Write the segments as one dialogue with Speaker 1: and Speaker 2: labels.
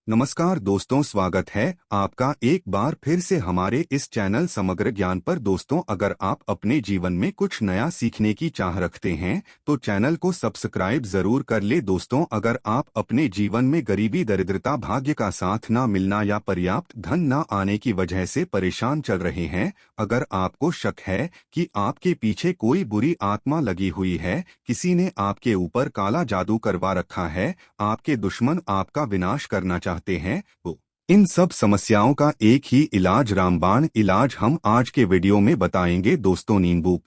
Speaker 1: नमस्कार दोस्तों, स्वागत है आपका एक बार फिर से हमारे इस चैनल समग्र ज्ञान पर। दोस्तों, अगर आप अपने जीवन में कुछ नया सीखने की चाह रखते हैं तो चैनल को सब्सक्राइब जरूर कर ले। दोस्तों, अगर आप अपने जीवन में गरीबी, दरिद्रता, भाग्य का साथ न मिलना या पर्याप्त धन न आने की वजह से परेशान चल रहे हैं, अगर आपको शक है कि आपके पीछे कोई बुरी आत्मा लगी हुई है, किसी ने आपके ऊपर काला जादू करवा रखा है, आपके दुश्मन आपका विनाश करना चाहते हैं, तो इन सब समस्याओं का एक ही इलाज, रामबाण इलाज, हम आज के वीडियो में बताएंगे। दोस्तों, नींबू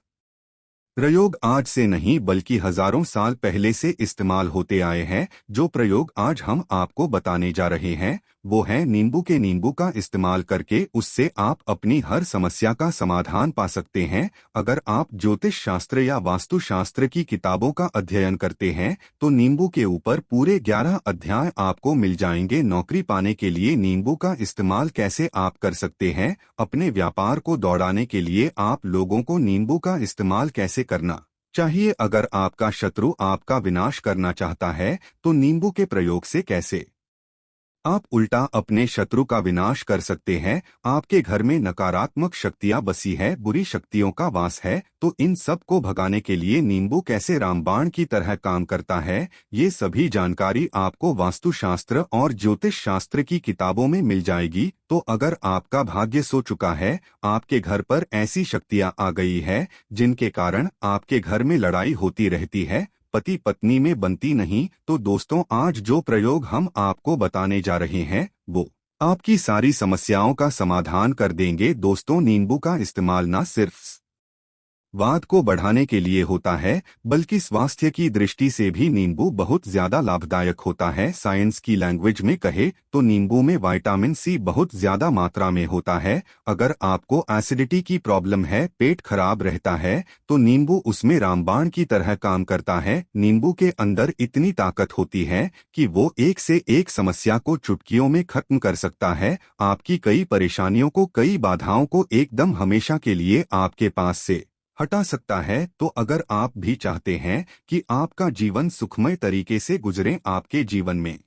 Speaker 1: प्रयोग आज से नहीं बल्कि हजारों साल पहले से इस्तेमाल होते आए हैं। जो प्रयोग आज हम आपको बताने जा रहे हैं वो है नींबू का इस्तेमाल करके उससे आप अपनी हर समस्या का समाधान पा सकते हैं। अगर आप ज्योतिष शास्त्र या वास्तु शास्त्र की किताबों का अध्ययन करते हैं तो नींबू के ऊपर पूरे 11 अध्याय आपको मिल जाएंगे। नौकरी पाने के लिए नींबू का इस्तेमाल कैसे आप कर सकते हैं, अपने व्यापार को दौड़ाने के लिए आप लोगों को नींबू का इस्तेमाल कैसे करना चाहिए, अगर आपका शत्रु आपका विनाश करना चाहता है तो नींबू के प्रयोग से कैसे आप उल्टा अपने शत्रु का विनाश कर सकते हैं। आपके घर में नकारात्मक शक्तियां बसी है, बुरी शक्तियों का वास है, तो इन सब को भगाने के लिए नींबू कैसे रामबाण की तरह काम करता है, ये सभी जानकारी आपको वास्तुशास्त्र और ज्योतिष शास्त्र की किताबों में मिल जाएगी। तो अगर आपका भाग्य सो चुका है, आपके घर पर ऐसी शक्तियां आ गई है जिनके कारण आपके घर में लड़ाई होती रहती है, पति पत्नी में बनती नहीं, तो दोस्तों आज जो प्रयोग हम आपको बताने जा रहे हैं वो आपकी सारी समस्याओं का समाधान कर देंगे। दोस्तों, नींबू का इस्तेमाल न सिर्फ वात को बढ़ाने के लिए होता है बल्कि स्वास्थ्य की दृष्टि से भी नींबू बहुत ज्यादा लाभदायक होता है। साइंस की लैंग्वेज में कहे तो नींबू में विटामिन सी बहुत ज्यादा मात्रा में होता है। अगर आपको एसिडिटी की प्रॉब्लम है, पेट खराब रहता है, तो नींबू उसमें रामबाण की तरह काम करता है। नींबू के अंदर इतनी ताकत होती है कि वो एक से एक समस्या को चुटकियों में खत्म कर सकता है। आपकी कई परेशानियों को, कई बाधाओं को एकदम हमेशा के लिए आपके पास से हटा सकता है। तो अगर आप भी चाहते हैं कि आपका जीवन सुखमय तरीके से गुजरे, आपके जीवन में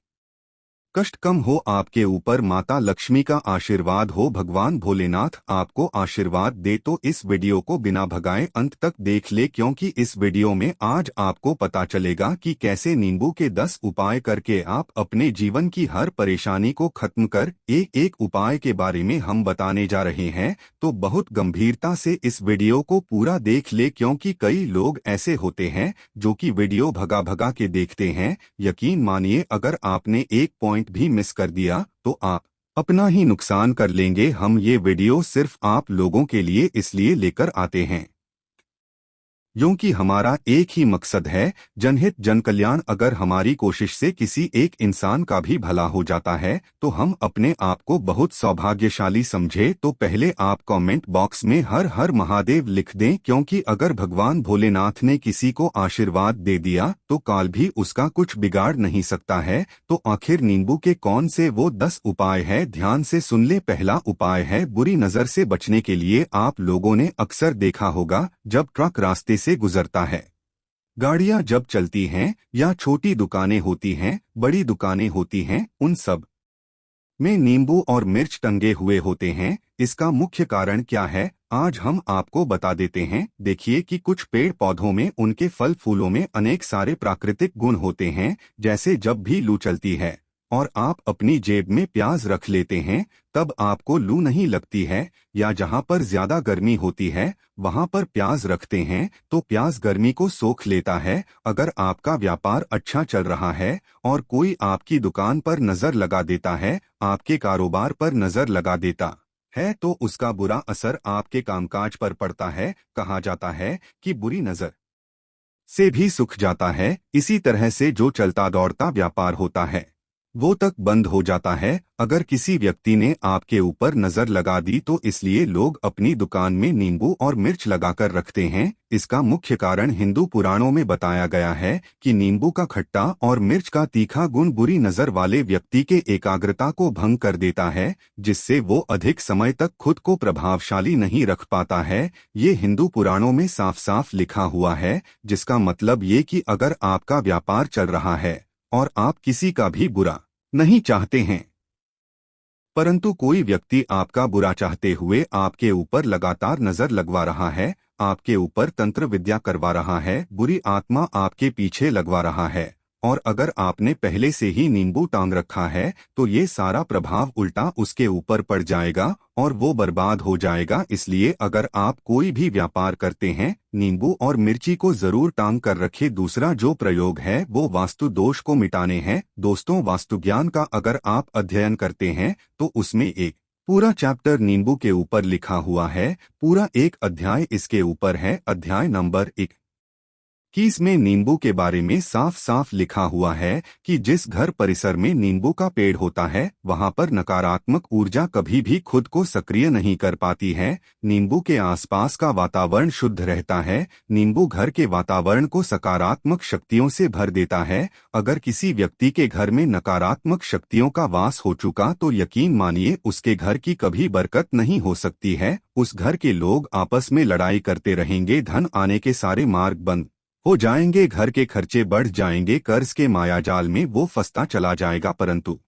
Speaker 1: कष्ट कम हो, आपके ऊपर माता लक्ष्मी का आशीर्वाद हो, भगवान भोलेनाथ आपको आशीर्वाद दे, तो इस वीडियो को बिना भगाए अंत तक देख ले, क्योंकि इस वीडियो में आज आपको पता चलेगा कि कैसे नींबू के 10 उपाय करके आप अपने जीवन की हर परेशानी को खत्म कर। एक एक उपाय के बारे में हम बताने जा रहे हैं, तो बहुत गंभीरता से इस वीडियो को पूरा देख ले, क्योंकि कई लोग ऐसे होते हैं जो कि वीडियो भगा भगा के देखते हैं। यकीन मानिए, अगर आपने एक पॉइंट भी मिस कर दिया तो आप अपना ही नुकसान कर लेंगे। हम ये वीडियो सिर्फ आप लोगों के लिए इसलिए लेकर आते हैं क्योंकि हमारा एक ही मकसद है, जनहित जन कल्याण। अगर हमारी कोशिश से किसी एक इंसान का भी भला हो जाता है तो हम अपने आप को बहुत सौभाग्यशाली समझे। तो पहले आप कमेंट बॉक्स में हर हर महादेव लिख दें, क्योंकि अगर भगवान भोलेनाथ ने किसी को आशीर्वाद दे दिया तो काल भी उसका कुछ बिगाड़ नहीं सकता है। तो आखिर नींबू के कौन से वो 10 उपाय है, ध्यान से सुन ले। पहला उपाय है बुरी नजर से बचने के लिए। आप लोगों ने अक्सर देखा होगा जब ट्रक रास्ते से गुजरता है, गाड़ियां जब चलती हैं या छोटी दुकानें होती हैं, बड़ी दुकानें होती हैं, उन सब में नींबू और मिर्च टंगे हुए होते हैं। इसका मुख्य कारण क्या है आज हम आपको बता देते हैं। देखिए कि कुछ पेड़ पौधों में, उनके फल फूलों में अनेक सारे प्राकृतिक गुण होते हैं। जैसे जब भी लू चलती है और आप अपनी जेब में प्याज रख लेते हैं तब आपको लू नहीं लगती है, या जहां पर ज्यादा गर्मी होती है वहां पर प्याज रखते हैं तो प्याज गर्मी को सोख लेता है। अगर आपका व्यापार अच्छा चल रहा है और कोई आपकी दुकान पर नजर लगा देता है, आपके कारोबार पर नजर लगा देता है, तो उसका बुरा असर आपके कामकाज पर पड़ता है। कहा जाता है कि बुरी नजर से भी सुख जाता है। इसी तरह से जो चलता दौड़ता व्यापार होता है वो तक बंद हो जाता है। अगर किसी व्यक्ति ने आपके ऊपर नजर लगा दी तो इसलिए लोग अपनी दुकान में नींबू और मिर्च लगाकर रखते हैं। इसका मुख्य कारण हिंदू पुराणों में बताया गया है कि नींबू का खट्टा और मिर्च का तीखा गुण बुरी नजर वाले व्यक्ति के एकाग्रता को भंग कर देता है, जिससे वो अधिक समय तक खुद को प्रभावशाली नहीं रख पाता है। ये हिंदू पुराणों में साफ साफ लिखा हुआ है, जिसका मतलब ये कि अगर आपका व्यापार चल रहा है और आप किसी का भी बुरा नहीं चाहते हैं परंतु कोई व्यक्ति आपका बुरा चाहते हुए आपके ऊपर लगातार नजर लगवा रहा है, आपके ऊपर तंत्र विद्या करवा रहा है, बुरी आत्मा आपके पीछे लगवा रहा है। और अगर आपने पहले से ही नींबू टांग रखा है तो ये सारा प्रभाव उल्टा उसके ऊपर पड़ जाएगा और वो बर्बाद हो जाएगा। इसलिए अगर आप कोई भी व्यापार करते हैं, नींबू और मिर्ची को जरूर टांग कर रखें। दूसरा जो प्रयोग है वो वास्तु दोष को मिटाने हैं। दोस्तों, वास्तु ज्ञान का अगर आप अध्ययन करते हैं तो उसमें एक पूरा चैप्टर नींबू के ऊपर लिखा हुआ है, पूरा एक अध्याय इसके ऊपर है। अध्याय नंबर 21 में नींबू के बारे में साफ साफ लिखा हुआ है कि जिस घर परिसर में नींबू का पेड़ होता है वहां पर नकारात्मक ऊर्जा कभी भी खुद को सक्रिय नहीं कर पाती है। नींबू के आसपास का वातावरण शुद्ध रहता है। नींबू घर के वातावरण को सकारात्मक शक्तियों से भर देता है। अगर किसी व्यक्ति के घर में नकारात्मक शक्तियों का वास हो चुका तो यकीन मानिए उसके घर की कभी बरकत नहीं हो सकती है। उस घर के लोग आपस में लड़ाई करते रहेंगे, धन आने के सारे मार्ग बंद हो जाएंगे, घर के खर्चे बढ़ जाएंगे, कर्ज के मायाजाल में वो फंसता चला जाएगा। परंतु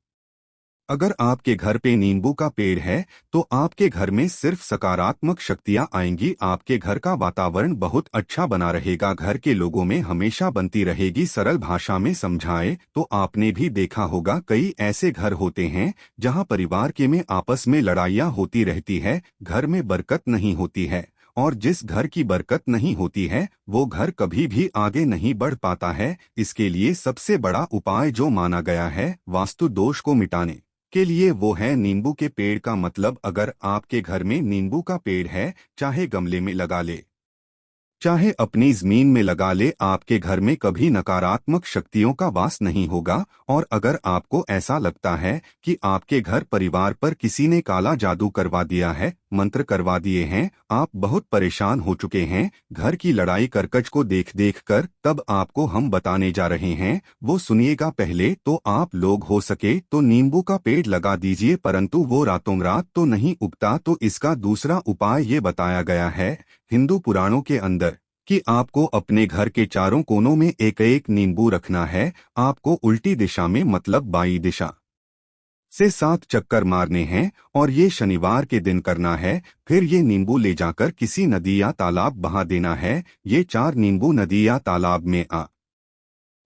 Speaker 1: अगर आपके घर पे नींबू का पेड़ है तो आपके घर में सिर्फ सकारात्मक शक्तियां आएंगी। आपके घर का वातावरण बहुत अच्छा बना रहेगा, घर के लोगों में हमेशा बनती रहेगी। सरल भाषा में समझाए तो आपने भी देखा होगा कई ऐसे घर होते हैं जहां परिवार के में आपस में लड़ाइयां होती रहती है, घर में बरकत नहीं होती है। और जिस घर की बरकत नहीं होती है वो घर कभी भी आगे नहीं बढ़ पाता है। इसके लिए सबसे बड़ा उपाय जो माना गया है वास्तु दोष को मिटाने के लिए वो है नींबू के पेड़ का। मतलब अगर आपके घर में नींबू का पेड़ है, चाहे गमले में लगा ले चाहे अपनी जमीन में लगा ले, आपके घर में कभी नकारात्मक शक्तियों का वास नहीं होगा। और अगर आपको ऐसा लगता है कि आपके घर परिवार पर किसी ने काला जादू करवा दिया है, मंत्र करवा दिए हैं, आप बहुत परेशान हो चुके हैं घर की लड़ाई करकच को देख देख कर, तब आपको हम बताने जा रहे हैं वो सुनिएगा। पहले तो आप लोग हो सके तो नींबू का पेड़ लगा दीजिए, परंतु वो रातों रात तो नहीं उगता। तो इसका दूसरा उपाय ये बताया गया है हिंदू पुराणों के अंदर कि आपको अपने घर के चारों कोनों में एक एक नींबू रखना है। आपको उल्टी दिशा में मतलब बाई दिशा से 7 चक्कर मारने हैं और ये शनिवार के दिन करना है। फिर ये नींबू ले जाकर किसी नदी या तालाब बहा देना है। ये 4 नींबू नदी या तालाब में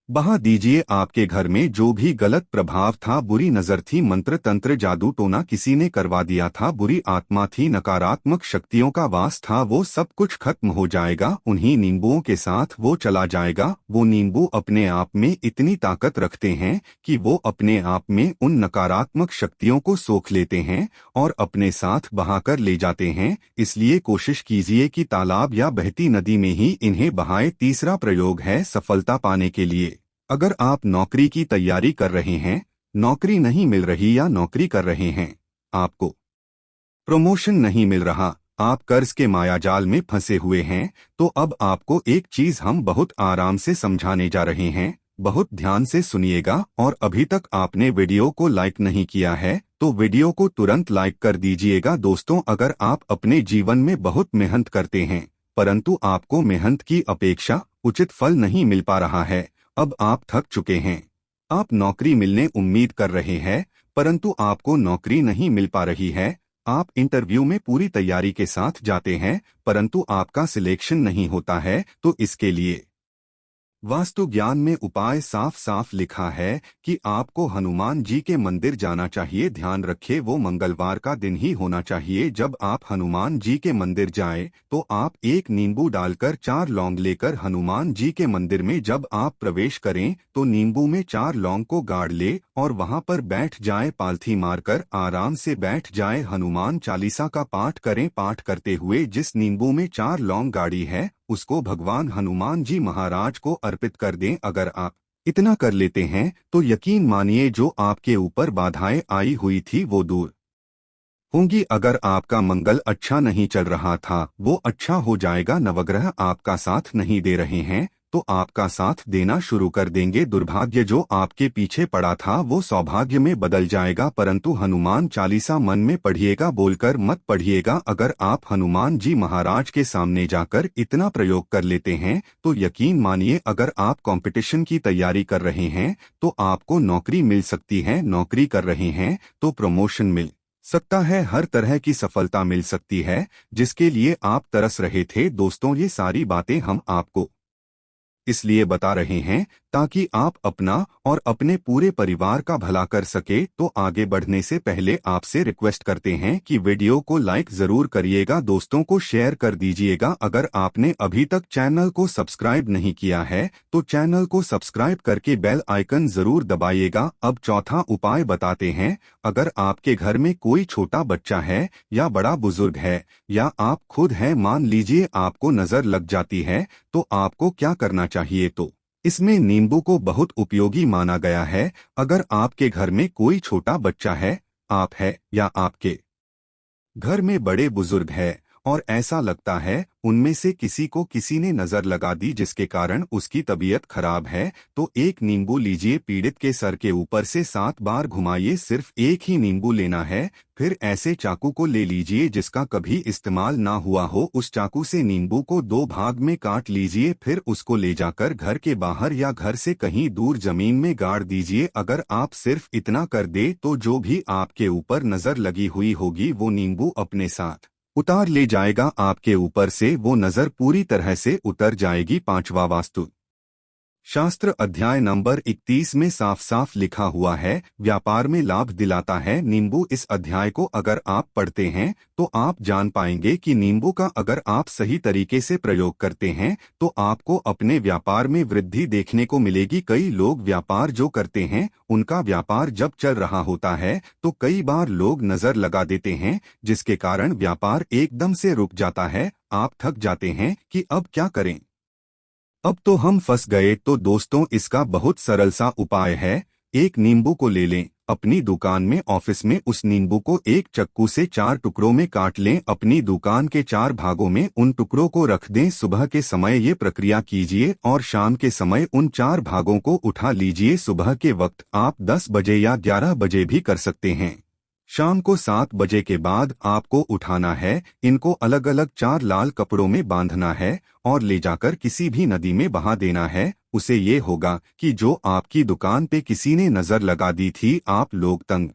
Speaker 1: बहा दीजिए। आपके घर में जो भी गलत प्रभाव था, बुरी नजर थी, मंत्र तंत्र जादू टोना किसी ने करवा दिया था, बुरी आत्मा थी, नकारात्मक शक्तियों का वास था, वो सब कुछ खत्म हो जाएगा। उन्हीं नींबुओं के साथ वो चला जाएगा। वो नींबू अपने आप में इतनी ताकत रखते हैं कि वो अपने आप में उन नकारात्मक शक्तियों को सोख लेते हैं और अपने साथ बहाकर ले जाते हैं। इसलिए कोशिश कीजिए कि तालाब या बहती नदी में ही इन्हें बहाए। तीसरा प्रयोग है सफलता पाने के लिए। अगर आप नौकरी की तैयारी कर रहे हैं, नौकरी नहीं मिल रही या नौकरी कर रहे हैं, आपको प्रमोशन नहीं मिल रहा, आप कर्ज के मायाजाल में फंसे हुए हैं, तो अब आपको एक चीज हम बहुत आराम से समझाने जा रहे हैं। बहुत ध्यान से सुनिएगा। और अभी तक आपने वीडियो को लाइक नहीं किया है तो वीडियो को तुरंत लाइक कर दीजिएगा। दोस्तों, अगर आप अपने जीवन में बहुत मेहनत करते हैं परंतु आपको मेहनत की अपेक्षा उचित फल नहीं मिल पा रहा है, अब आप थक चुके हैं, आप नौकरी मिलने उम्मीद कर रहे हैं परंतु आपको नौकरी नहीं मिल पा रही है, आप इंटरव्यू में पूरी तैयारी के साथ जाते हैं परंतु आपका सिलेक्शन नहीं होता है, तो इसके लिए वास्तु ज्ञान में उपाय साफ साफ लिखा है कि आपको हनुमान जी के मंदिर जाना चाहिए। ध्यान रखें वो मंगलवार का दिन ही होना चाहिए। जब आप हनुमान जी के मंदिर जाएं तो आप एक नींबू डालकर 4 लौंग लेकर हनुमान जी के मंदिर में जब आप प्रवेश करें तो नींबू में 4 लौंग को गाड़ ले और वहां पर बैठ जाए, पालथी मारकर आराम से बैठ जाए, हनुमान चालीसा का पाठ करें। पाठ करते हुए जिस नींबू में 4 लौंग गाड़ी है उसको भगवान हनुमान जी महाराज को अर्पित कर दें। अगर आप इतना कर लेते हैं तो यकीन मानिए जो आपके ऊपर बाधाएं आई हुई थी वो दूर होंगी। अगर आपका मंगल अच्छा नहीं चल रहा था वो अच्छा हो जाएगा। नवग्रह आपका साथ नहीं दे रहे हैं तो आपका साथ देना शुरू कर देंगे। दुर्भाग्य जो आपके पीछे पड़ा था वो सौभाग्य में बदल जाएगा। परंतु हनुमान चालीसा मन में पढ़िएगा, बोलकर मत पढ़िएगा। अगर आप हनुमान जी महाराज के सामने जाकर इतना प्रयोग कर लेते हैं तो यकीन मानिए अगर आप कंपटीशन की तैयारी कर रहे हैं तो आपको नौकरी मिल सकती है, नौकरी कर रहे हैं तो प्रमोशन मिल सकता है हर तरह की सफलता मिल सकती है जिसके लिए आप तरस रहे थे। दोस्तों, ये सारी बातें हम आपको इसलिए बता रहे हैं ताकि आप अपना और अपने पूरे परिवार का भला कर सके। तो आगे बढ़ने से पहले आपसे रिक्वेस्ट करते हैं कि वीडियो को लाइक जरूर करिएगा, दोस्तों को शेयर कर दीजिएगा। अगर आपने अभी तक चैनल को सब्सक्राइब नहीं किया है तो चैनल को सब्सक्राइब करके बेल आइकन जरूर दबाइएगा। अब चौथा उपाय बताते हैं। अगर आपके घर में कोई छोटा बच्चा है या बड़ा बुजुर्ग है या आप खुद हैं, मान लीजिए आपको नजर लग जाती है, तो आपको क्या करना चाहिए? तो इसमें नींबू को बहुत उपयोगी माना गया है। अगर आपके घर में कोई छोटा बच्चा है, आप है या आपके घर में बड़े बुजुर्ग है और ऐसा लगता है उनमें से किसी को किसी ने नजर लगा दी जिसके कारण उसकी तबीयत खराब है, तो एक नींबू लीजिए, पीड़ित के सर के ऊपर से 7 बार घुमाइए। सिर्फ एक ही नींबू लेना है। फिर ऐसे चाकू को ले लीजिए जिसका कभी इस्तेमाल ना हुआ हो, उस चाकू से नींबू को 2 भाग में काट लीजिए। फिर उसको ले जाकर घर के बाहर या घर से कहीं दूर जमीन में गाड़ दीजिए। अगर आप सिर्फ इतना कर दे तो जो भी आपके ऊपर नजर लगी हुई होगी वो नींबू अपने साथ उतार ले जाएगा। आपके ऊपर से वो नजर पूरी तरह से उतर जाएगी। पांचवा वास्तु शास्त्र अध्याय नंबर 31 में साफ साफ लिखा हुआ है, व्यापार में लाभ दिलाता है नींबू। इस अध्याय को अगर आप पढ़ते हैं तो आप जान पाएंगे कि नींबू का अगर आप सही तरीके से प्रयोग करते हैं तो आपको अपने व्यापार में वृद्धि देखने को मिलेगी। कई लोग व्यापार जो करते हैं उनका व्यापार जब चल रहा होता है तो कई बार लोग नजर लगा देते हैं जिसके कारण व्यापार एकदम से रुक जाता है। आप थक जाते हैं कि अब क्या करें, अब तो हम फंस गए। तो दोस्तों, इसका बहुत सरल सा उपाय है। एक नींबू को ले लें, अपनी दुकान में ऑफिस में उस नींबू को एक चक्कू से 4 टुकड़ों में काट लें। अपनी दुकान के 4 भागों में उन टुकड़ों को रख दें। सुबह के समय ये प्रक्रिया कीजिए और शाम के समय उन 4 भागों को उठा लीजिए। सुबह के वक्त आप 10 बजे या 11 बजे भी कर सकते हैं। शाम को 7 बजे के बाद आपको उठाना है। इनको अलग अलग 4 लाल कपड़ों में बांधना है और ले जाकर किसी भी नदी में बहा देना है। उसे ये होगा कि जो आपकी दुकान पे किसी ने नजर लगा दी थी, आप लोग तंग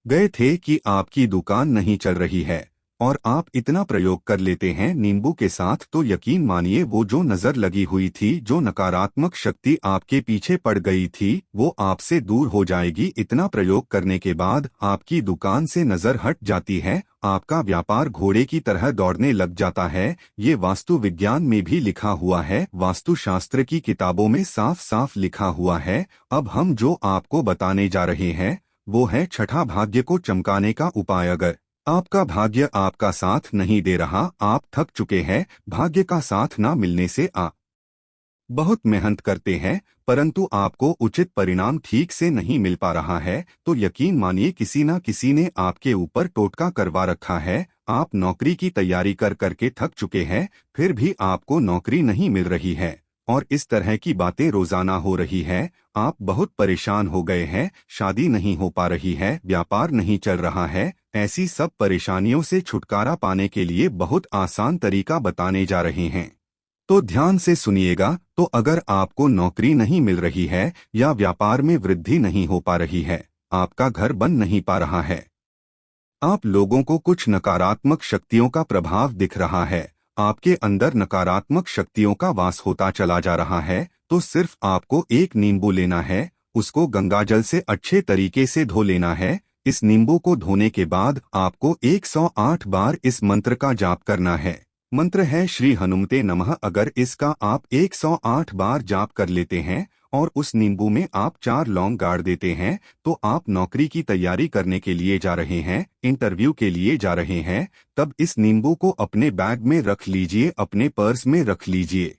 Speaker 1: गए थे कि आपकी दुकान नहीं चल रही है और आप इतना प्रयोग कर लेते हैं नींबू के साथ, तो यकीन मानिए वो जो नजर लगी हुई थी, जो नकारात्मक शक्ति आपके पीछे पड़ गई थी, वो आपसे दूर हो जाएगी। इतना प्रयोग करने के बाद आपकी दुकान से नजर हट जाती है। आपका व्यापार घोड़े की तरह दौड़ने लग जाता है। ये वास्तु विज्ञान में भी लिखा हुआ है, वास्तुशास्त्र की किताबों में साफ साफ लिखा हुआ है। अब हम जो आपको बताने जा रहे हैं वो है छठा भाग्य को चमकाने का उपाय। अगर आपका भाग्य आपका साथ नहीं दे रहा, आप थक चुके हैं, भाग्य का साथ ना मिलने से आप बहुत मेहनत करते हैं परंतु आपको उचित परिणाम ठीक से नहीं मिल पा रहा है, तो यकीन मानिए किसी न किसी ने आपके ऊपर टोटका करवा रखा है। आप नौकरी की तैयारी कर करके थक चुके हैं, फिर भी आपको नौकरी नहीं मिल रही है और इस तरह की बातें रोजाना हो रही है। आप बहुत परेशान हो गए हैं, शादी नहीं हो पा रही है, व्यापार नहीं चल रहा है। ऐसी सब परेशानियों से छुटकारा पाने के लिए बहुत आसान तरीका बताने जा रहे हैं, तो ध्यान से सुनिएगा। तो अगर आपको नौकरी नहीं मिल रही है या व्यापार में वृद्धि नहीं हो पा रही है, आपका घर बन नहीं पा रहा है, आप लोगों को कुछ नकारात्मक शक्तियों का प्रभाव दिख रहा है, आपके अंदर नकारात्मक शक्तियों का वास होता चला जा रहा है, तो सिर्फ आपको एक नींबू लेना है, उसको गंगाजल से अच्छे तरीके से धो लेना है। इस नींबू को धोने के बाद आपको 108 बार इस मंत्र का जाप करना है। मंत्र है श्री हनुमते नमः। अगर इसका आप 108 बार जाप कर लेते हैं और उस नींबू में आप 4 लौंग गाड़ देते हैं, तो आप नौकरी की तैयारी करने के लिए जा रहे हैं, इंटरव्यू के लिए जा रहे हैं, तब इस नींबू को अपने बैग में रख लीजिए, अपने पर्स में रख लीजिए,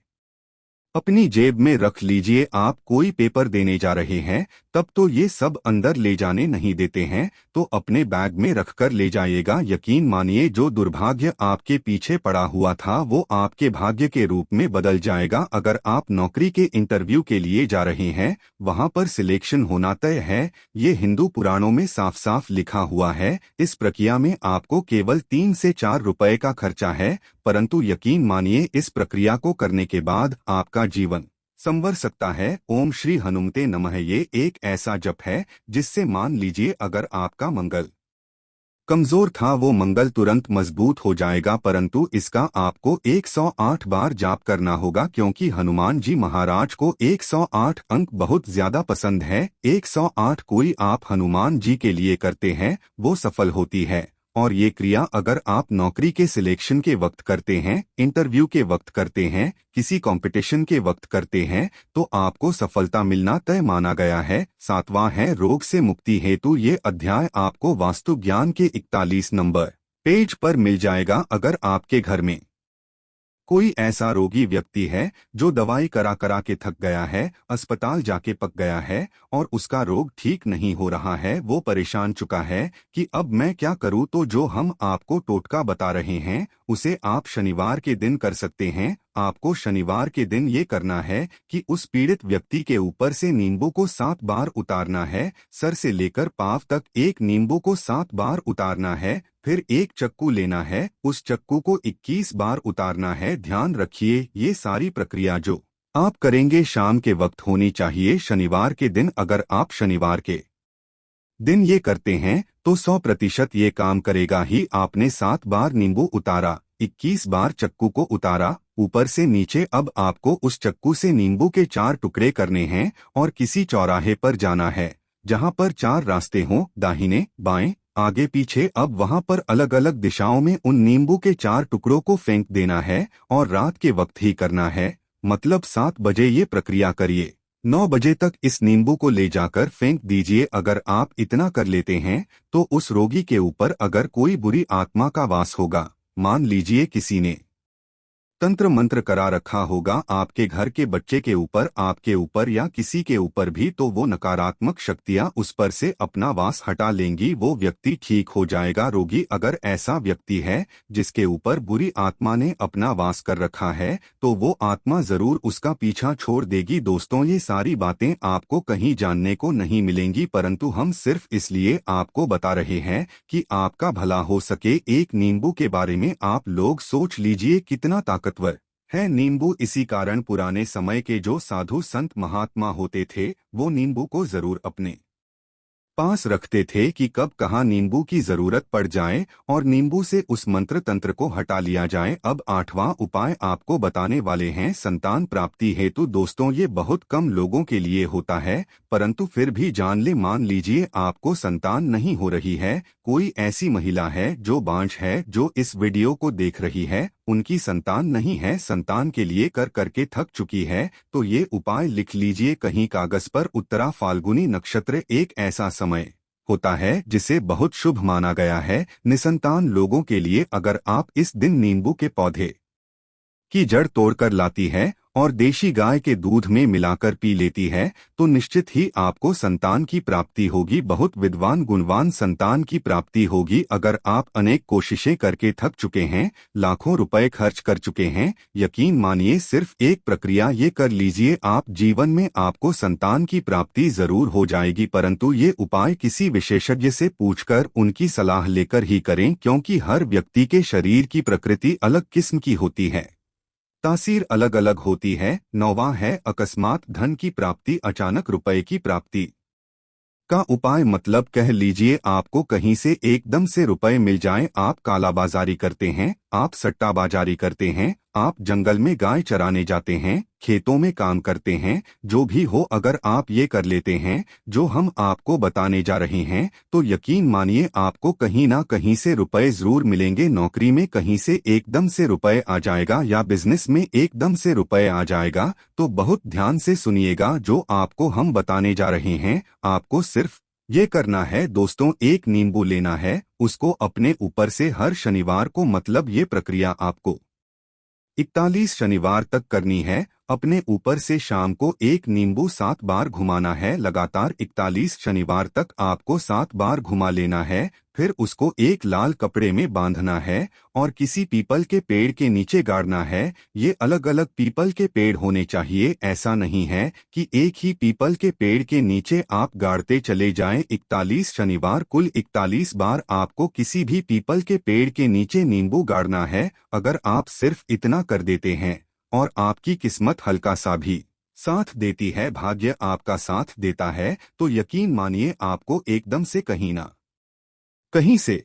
Speaker 1: अपनी जेब में रख लीजिए। आप कोई पेपर देने जा रहे हैं तब तो ये सब अंदर ले जाने नहीं देते हैं, तो अपने बैग में रखकर ले जाइएगा। यकीन मानिए जो दुर्भाग्य आपके पीछे पड़ा हुआ था वो आपके भाग्य के रूप में बदल जाएगा। अगर आप नौकरी के इंटरव्यू के लिए जा रहे हैं, वहां पर सिलेक्शन होना तय है, ये हिंदू पुराणों में साफ साफ लिखा हुआ है। इस प्रक्रिया में आपको केवल 3 से 4 रुपए का खर्चा है, परंतु यकीन मानिए इस प्रक्रिया को करने के बाद आपका जीवन संवर सकता है। ओम श्री हनुमते नमः ये एक ऐसा जप है जिससे मान लीजिए अगर आपका मंगल कमजोर था वो मंगल तुरंत मजबूत हो जाएगा, परंतु इसका आपको 108 बार जाप करना होगा, क्योंकि हनुमान जी महाराज को 108 अंक बहुत ज्यादा पसंद है। 108 कोई आप हनुमान जी के लिए करते हैं वो सफल होती है। और ये क्रिया अगर आप नौकरी के सिलेक्शन के वक्त करते हैं, इंटरव्यू के वक्त करते हैं, किसी कंपटीशन के वक्त करते हैं, तो आपको सफलता मिलना तय माना गया है। सातवां है रोग से मुक्ति हेतु। ये अध्याय आपको वास्तु ज्ञान के 41 नंबर पेज पर मिल जाएगा। अगर आपके घर में कोई ऐसा रोगी व्यक्ति है जो दवाई करा करा के थक गया है, अस्पताल जाके पक गया है और उसका रोग ठीक नहीं हो रहा है, वो परेशान चुका है कि अब मैं क्या करूं, तो जो हम आपको टोटका बता रहे हैं उसे आप शनिवार के दिन कर सकते हैं। आपको शनिवार के दिन ये करना है कि उस पीड़ित व्यक्ति के ऊपर से नींबू को 7 बार उतारना है। सर से लेकर पांव तक एक नींबू को 7 बार उतारना है। फिर एक चक्कू लेना है, उस चक्कू को 21 बार उतारना है। ध्यान रखिए ये सारी प्रक्रिया जो आप करेंगे शाम के वक्त होनी चाहिए, शनिवार के दिन। अगर आप शनिवार के दिन ये करते हैं तो 100% ये काम करेगा ही। आपने 7 बार नींबू उतारा, 21 बार चक्कू को उतारा ऊपर से नीचे। अब आपको उस चक्कू से नींबू के 4 टुकड़े करने हैं और किसी चौराहे पर जाना है जहां पर 4 रास्ते हों, दाहिने बाएं आगे पीछे। अब वहां पर अलग अलग दिशाओं में उन नींबू के 4 टुकड़ों को फेंक देना है और रात के वक्त ही करना है, मतलब 7 बजे ये प्रक्रिया करिए। 9 बजे तक इस नींबू को ले जाकर फेंक दीजिए। अगर आप इतना कर लेते हैं तो उस रोगी के ऊपर अगर कोई बुरी आत्मा का वास होगा, मान लीजिए किसी ने तंत्र मंत्र करा रखा होगा आपके घर के बच्चे के ऊपर, आपके ऊपर या किसी के ऊपर भी, तो वो नकारात्मक शक्तियां उस पर से अपना वास हटा लेंगी, वो व्यक्ति ठीक हो जाएगा। रोगी अगर ऐसा व्यक्ति है जिसके ऊपर बुरी आत्मा ने अपना वास कर रखा है तो वो आत्मा जरूर उसका पीछा छोड़ देगी। दोस्तों ये सारी बातें आपको कहीं जानने को नहीं मिलेंगी, परंतु हम सिर्फ इसलिए आपको बता रहे हैं कि आपका भला हो सके। एक नींबू के बारे में आप लोग सोच लीजिए कितना ताकतवर है नींबू। इसी कारण पुराने समय के जो साधु संत महात्मा होते थे वो नींबू को जरूर अपने पास रखते थे कि कब कहाँ नींबू की जरूरत पड़ जाए और नींबू से उस मंत्र तंत्र को हटा लिया जाए। अब 8वां उपाय आपको बताने वाले हैं संतान प्राप्ति हेतु। दोस्तों ये बहुत कम लोगों के लिए होता है, परंतु फिर भी जान ले। मान लीजिए आपको संतान नहीं हो रही है, कोई ऐसी महिला है जो बांझ है जो इस वीडियो को देख रही है, उनकी संतान नहीं है, संतान के लिए कर करके थक चुकी है, तो ये उपाय लिख लीजिए कहीं कागज पर। उत्तरा फाल्गुनी नक्षत्र एक ऐसा समय होता है जिसे बहुत शुभ माना गया है निसंतान लोगों के लिए। अगर आप इस दिन नींबू के पौधे की जड़ तोड़कर लाती है और देशी गाय के दूध में मिलाकर पी लेती है तो निश्चित ही आपको संतान की प्राप्ति होगी, बहुत विद्वान गुणवान संतान की प्राप्ति होगी। अगर आप अनेक कोशिशें करके थक चुके हैं, लाखों रुपए खर्च कर चुके हैं, यकीन मानिए सिर्फ एक प्रक्रिया ये कर लीजिए, आप जीवन में आपको संतान की प्राप्ति जरूर हो जाएगी। परंतु ये उपाय किसी विशेषज्ञ से पूछकर उनकी सलाह लेकर ही करें, क्योंकि हर व्यक्ति के शरीर की प्रकृति अलग किस्म की होती है, तासीर अलग अलग होती है। 9वां है अकस्मात धन की प्राप्ति, अचानक रुपए की प्राप्ति का उपाय। मतलब कह लीजिए आपको कहीं से एकदम से रुपए मिल जाएं। आप कालाबाजारी करते हैं, आप सट्टाबाजारी करते हैं, आप जंगल में गाय चराने जाते हैं, खेतों में काम करते हैं, जो भी हो, अगर आप ये कर लेते हैं जो हम आपको बताने जा रहे हैं तो यकीन मानिए आपको कहीं ना कहीं से रुपए जरूर मिलेंगे। नौकरी में कहीं से एकदम से रुपए आ जाएगा या बिजनेस में एकदम से रुपए आ जाएगा। तो बहुत ध्यान से सुनिएगा जो आपको हम बताने जा रहे हैं। आपको सिर्फ ये करना है दोस्तों, एक नींबू लेना है, उसको अपने ऊपर से हर शनिवार को, मतलब ये प्रक्रिया आपको 41 शनिवार तक करनी है। अपने ऊपर से शाम को एक नींबू 7 बार घुमाना है। लगातार 41 शनिवार तक आपको 7 बार घुमा लेना है। फिर उसको एक लाल कपड़े में बांधना है और किसी पीपल के पेड़ के नीचे गाड़ना है। ये अलग अलग पीपल के पेड़ होने चाहिए, ऐसा नहीं है कि एक ही पीपल के पेड़ के नीचे आप गाड़ते चले जाएं। 41 शनिवार कुल 41 बार आपको किसी भी पीपल के पेड़ के नीचे नींबू गाड़ना है। अगर आप सिर्फ इतना कर देते हैं और आपकी किस्मत हल्का सा भी साथ देती है, भाग्य आपका साथ देता है, तो यकीन मानिए आपको एकदम से कहीं ना कहीं से